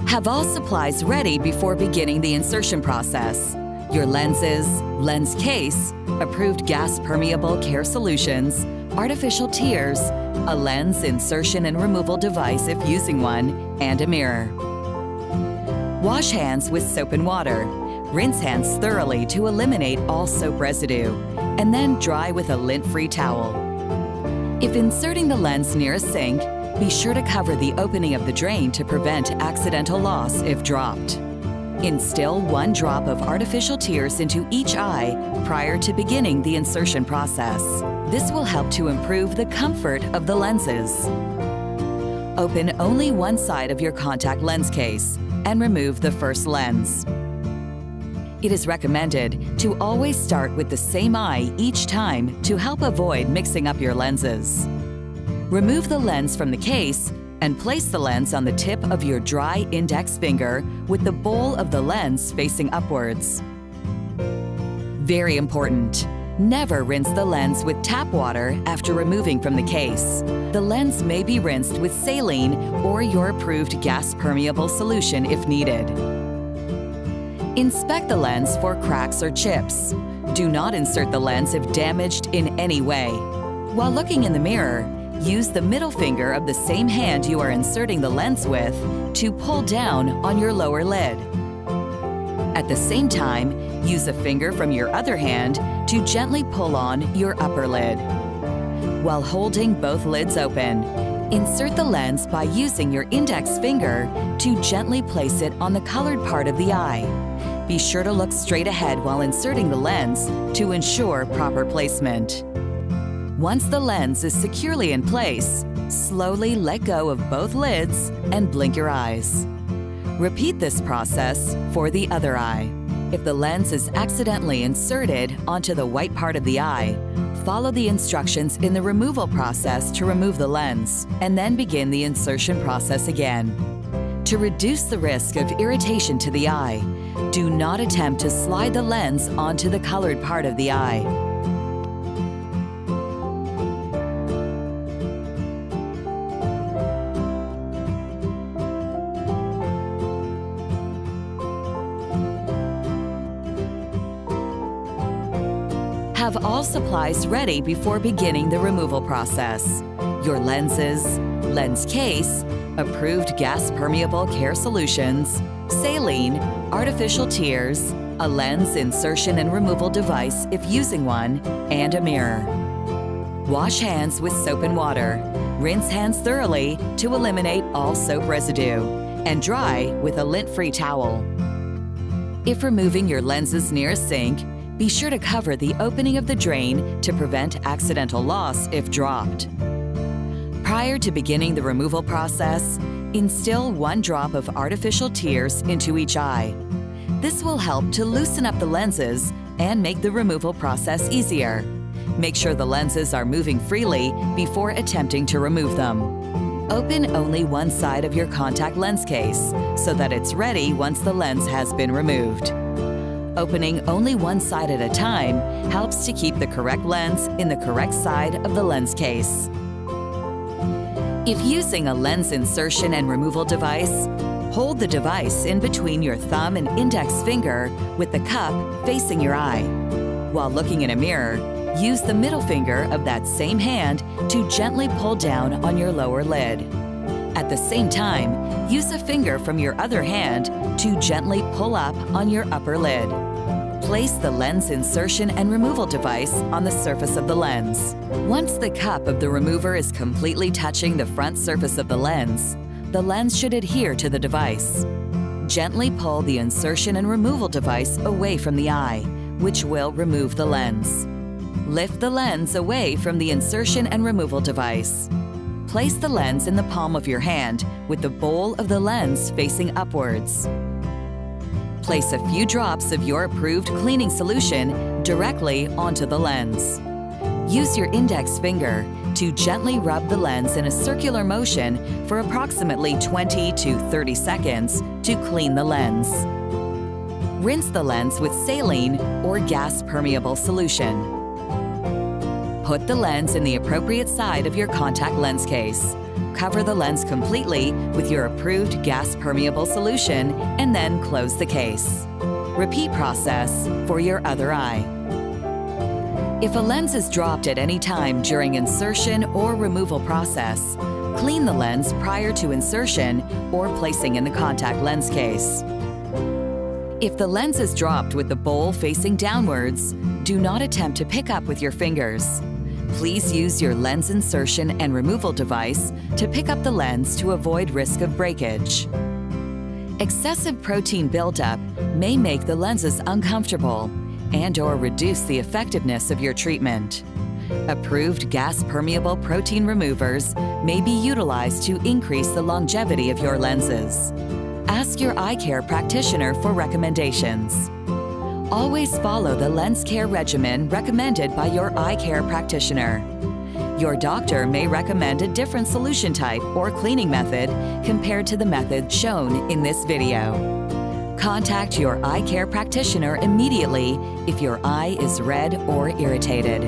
Have all supplies ready before beginning the insertion process. Your lenses, lens case, approved gas-permeable care solutions, artificial tears, a lens insertion and removal device if using one, and a mirror. Wash hands with soap and water. Rinse hands thoroughly to eliminate all soap residue, and then dry with a lint-free towel. If inserting the lens near a sink, be sure to cover the opening of the drain to prevent accidental loss if dropped. Instill 1 drop of artificial tears into each eye prior to beginning the insertion process. This will help to improve the comfort of the lenses. Open only one side of your contact lens case and remove the first lens. It is recommended to always start with the same eye each time to help avoid mixing up your lenses. Remove the lens from the case and place the lens on the tip of your dry index finger with the bowl of the lens facing upwards. Very important! Never rinse the lens with tap water after removing from the case. The lens may be rinsed with saline or your approved gas-permeable solution if needed. Inspect the lens for cracks or chips. Do not insert the lens if damaged in any way. While looking in the mirror, use the middle finger of the same hand you are inserting the lens with to pull down on your lower lid. At the same time, use a finger from your other hand to gently pull on your upper lid. While holding both lids open, insert the lens by using your index finger to gently place it on the colored part of the eye. Be sure to look straight ahead while inserting the lens to ensure proper placement. Once the lens is securely in place, slowly let go of both lids and blink your eyes. Repeat this process for the other eye. If the lens is accidentally inserted onto the white part of the eye, follow the instructions in the removal process to remove the lens, and then begin the insertion process again. To reduce the risk of irritation to the eye, do not attempt to slide the lens onto the colored part of the eye. Have all supplies ready before beginning the removal process. Your lenses, lens case, approved gas-permeable care solutions, saline, artificial tears, a lens insertion and removal device if using one, and a mirror. Wash hands with soap and water. Rinse hands thoroughly to eliminate all soap residue, and dry with a lint-free towel. If removing your lenses near a sink, be sure to cover the opening of the drain to prevent accidental loss if dropped. Prior to beginning the removal process, instill 1 drop of artificial tears into each eye. This will help to loosen up the lenses and make the removal process easier. Make sure the lenses are moving freely before attempting to remove them. Open only one side of your contact lens case so that it's ready once the lens has been removed. Opening only one side at a time helps to keep the correct lens in the correct side of the lens case. If using a lens insertion and removal device, hold the device in between your thumb and index finger with the cup facing your eye. While looking in a mirror, use the middle finger of that same hand to gently pull down on your lower lid. At the same time, use a finger from your other hand to gently pull up on your upper lid. Place the lens insertion and removal device on the surface of the lens. Once the cup of the remover is completely touching the front surface of the lens should adhere to the device. Gently pull the insertion and removal device away from the eye, which will remove the lens. Lift the lens away from the insertion and removal device. Place the lens in the palm of your hand with the bowl of the lens facing upwards. Place a few drops of your approved cleaning solution directly onto the lens. Use your index finger to gently rub the lens in a circular motion for approximately 20 to 30 seconds to clean the lens. Rinse the lens with saline or gas-permeable solution. Put the lens in the appropriate side of your contact lens case. cover the lens completely with your approved gas-permeable solution and then close the case. Repeat process for your other eye. If a lens is dropped at any time during insertion or removal process, clean the lens prior to insertion or placing in the contact lens case. If the lens is dropped with the bowl facing downwards, do not attempt to pick up with your fingers. Please use your lens insertion and removal device to pick up the lens to avoid risk of breakage. Excessive protein buildup may make the lenses uncomfortable and/or reduce the effectiveness of your treatment. Approved gas-permeable protein removers may be utilized to increase the longevity of your lenses. Ask your eye care practitioner for recommendations. Always follow the lens care regimen recommended by your eye care practitioner. Your doctor may recommend a different solution type or cleaning method compared to the method shown in this video. Contact your eye care practitioner immediately if your eye is red or irritated.